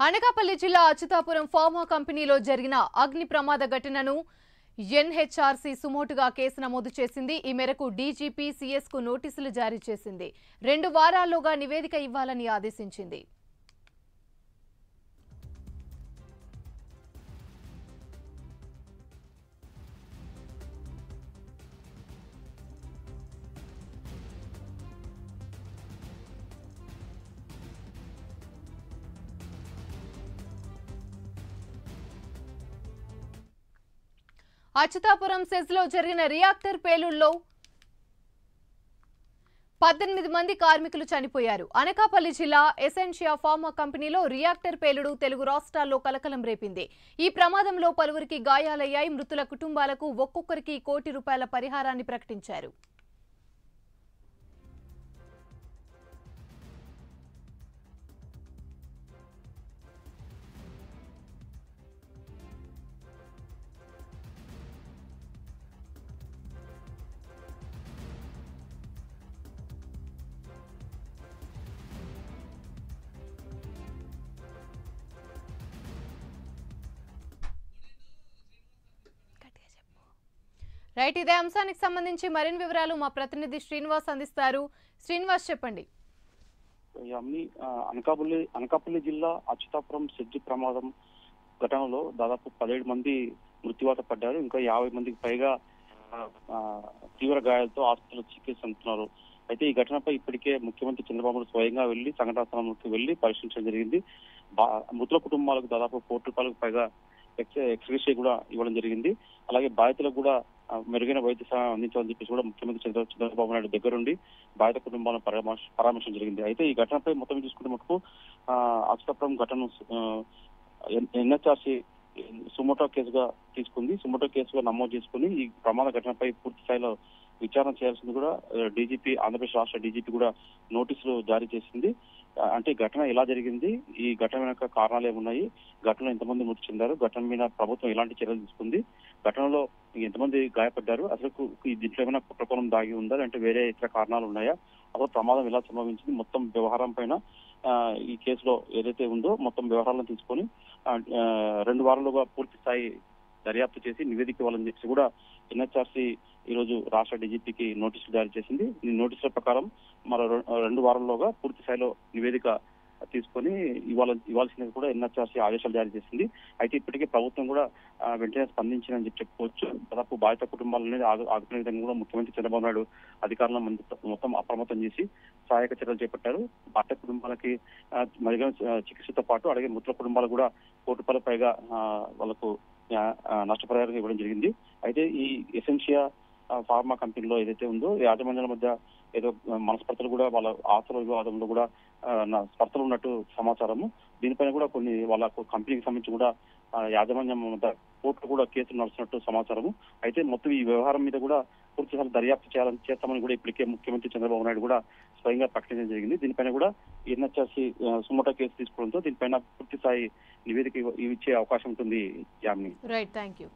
అనకాపల్లి జిల్లా అచ్యుతాపురం ఫార్మా కంపెనీలో జరిగిన అగ్ని ప్రమాద ఘటనను ఎన్హెచ్ఆర్సీ సుమోటుగా కేసు నమోదు చేసింది. ఈ మేరకు డీజీపీ సీఎస్ కు నోటీసులు జారీ చేసింది. 2 వారాల్లోగా నివేదిక ఇవ్వాలని ఆదేశించింది. అచ్యుతాపురం సెజ్ లో జరిగిన రియాక్టర్ పేలుళ్లో 18 మంది కార్మికులు చనిపోయారు. అనకాపల్లి జిల్లా ఎసెన్షియా ఫార్మా కంపెనీలో రియాక్టర్ పేలుడు తెలుగు రాష్ట్రాల్లో కలకలం రేపింది. ఈ ప్రమాదంలో పలువురికి గాయాలయ్యాయి. మృతుల కుటుంబాలకు ఒక్కొక్కరికి ₹1 కోటి పరిహారాన్ని ప్రకటించారు. రైట్, ఇదే అంశానికి సంబంధించి మరిన్ని వివరాలు మా ప్రతినిధి శ్రీనివాస్ అందిస్తారు. శ్రీనివాస్, చెప్పండి. అనకాపల్లి జిల్లా అచ్యుతాపురం సెజ్ ప్రమాదం ఘటనలో దాదాపు 17 మంది మృత్యువాత పడ్డారు. ఇంకా 50 మందికి పైగా తీవ్ర గాయాలతో ఆసుపత్రిలో చికిత్స అందుతున్నారు. అయితే ఈ ఘటనపై ఇప్పటికే ముఖ్యమంత్రి చంద్రబాబు స్వయంగా వెళ్లి సంఘటనా స్థలంలోకి వెళ్లి పరిశీలించడం జరిగింది. మృతుల కుటుంబాలకు దాదాపు ₹1 కోటి పైగా ఎక్స్గ్రేషియా కూడా ఇవ్వడం జరిగింది. అలాగే బాధితులకు కూడా మెరుగైన వైద్య సహాయం అందించాలని చెప్పేసి కూడా ముఖ్యమంత్రి చంద్రబాబు నాయుడు దగ్గరుండి బాధిత కుటుంబాలను పరామర్శించడం జరిగింది. అయితే ఈ ఘటనపై మొత్తం చూసుకుంటే మటుకు అచ్యుతాపురం ఘటన ఎన్హెచ్ఆర్సీ సుమోటో కేసుగా తీసుకుంది. సుమోటో కేసుగా నమోదు చేసుకుని ఈ ప్రమాద ఘటనపై పూర్తి స్థాయిలో విచారణ చేయాల్సింది కూడా డీజీపీ, ఆంధ్రప్రదేశ్ రాష్ట్ర డీజీపీ కూడా నోటీసులు జారీ చేసింది. అంటే ఘటన ఎలా జరిగింది, ఈ ఘటన వెనక కారణాలు ఏమున్నాయి, ఘటనలో ఎంతమంది మృతి చెందారు, ఘటన మీద ప్రభుత్వం ఎలాంటి చర్యలు తీసుకుంది, ఘటనలో ఎంతమంది గాయపడ్డారు, అసలు దీంట్లో ఏమైనా కుట్రకోణం దాగి ఉందా, అంటే వేరే ఇతర కారణాలు ఉన్నాయా, అసలు ప్రమాదం ఎలా సంభవించింది, మొత్తం వ్యవహారం పైన ఈ కేసులో ఏదైతే ఉందో మొత్తం వ్యవహారాలను తీసుకొని 2 వారాలుగా పూర్తి స్థాయి దర్యాప్తు చేసి నివేదిక ఇవ్వాలని చెప్పి కూడా ఎన్హెచ్ఆర్సీ ఈ రోజు రాష్ట్ర డీజీపీకి నోటీసులు జారీ చేసింది. ఈ నోటీసుల ప్రకారం మరో 2 వారాల్లోగా పూర్తి స్థాయిలో నివేదిక తీసుకొని ఇవ్వాల్సింది కూడా ఎన్హెచ్ఆర్సీ ఆదేశాలు జారీ చేసింది. అయితే ఇప్పటికే ప్రభుత్వం కూడా వెంటనే స్పందించిందని చెప్పుకోవచ్చు. దాదాపు బాధిత కుటుంబాలనేది ఆదుకునే విధంగా కూడా ముఖ్యమంత్రి చంద్రబాబు నాయుడు అధికారులను మొత్తం అప్రమత్తం చేసి సహాయక చర్యలు చేపట్టారు. బాధిత కుటుంబాలకి మెరుగైన చికిత్సతో పాటు అలాగే మృతుల కుటుంబాలకు కూడా ₹1 కోటి పైగా వాళ్ళకు నష్టపరిహారం ఇవ్వడం జరిగింది. అయితే ఈ ఎసెన్షియా ఫార్మా కంపెనీలో ఏదైతే ఉందో యాజమాన్యాల మధ్య ఏదో మనస్పర్ధలు కూడా వాళ్ళ ఆస్తుల వివాదంలో కూడా స్పర్ధలు ఉన్నట్టు సమాచారము. దీనిపైన కూడా కొన్ని వాళ్ళ కంపెనీకి సంబంధించి కూడా యాజమాన్యం మధ్య కోర్టులో కూడా కేసులు నడుస్తున్నట్టు సమాచారము. అయితే మొత్తం ఈ వ్యవహారం మీద కూడా పూర్తిసారి దర్యాప్తు చేస్తామని కూడా ఇప్పటికే ముఖ్యమంత్రి చంద్రబాబు నాయుడు కూడా స్వయంగా ప్రకటించడం జరిగింది. దీనిపైన కూడా ఎన్హెచ్ఆర్సీ సుమోటో కేసు తీసుకోవడంతో దీనిపైన పూర్తి స్థాయి నివేదిక ఇచ్చే అవకాశం ఉంటుంది. యామిని. Right, thank you.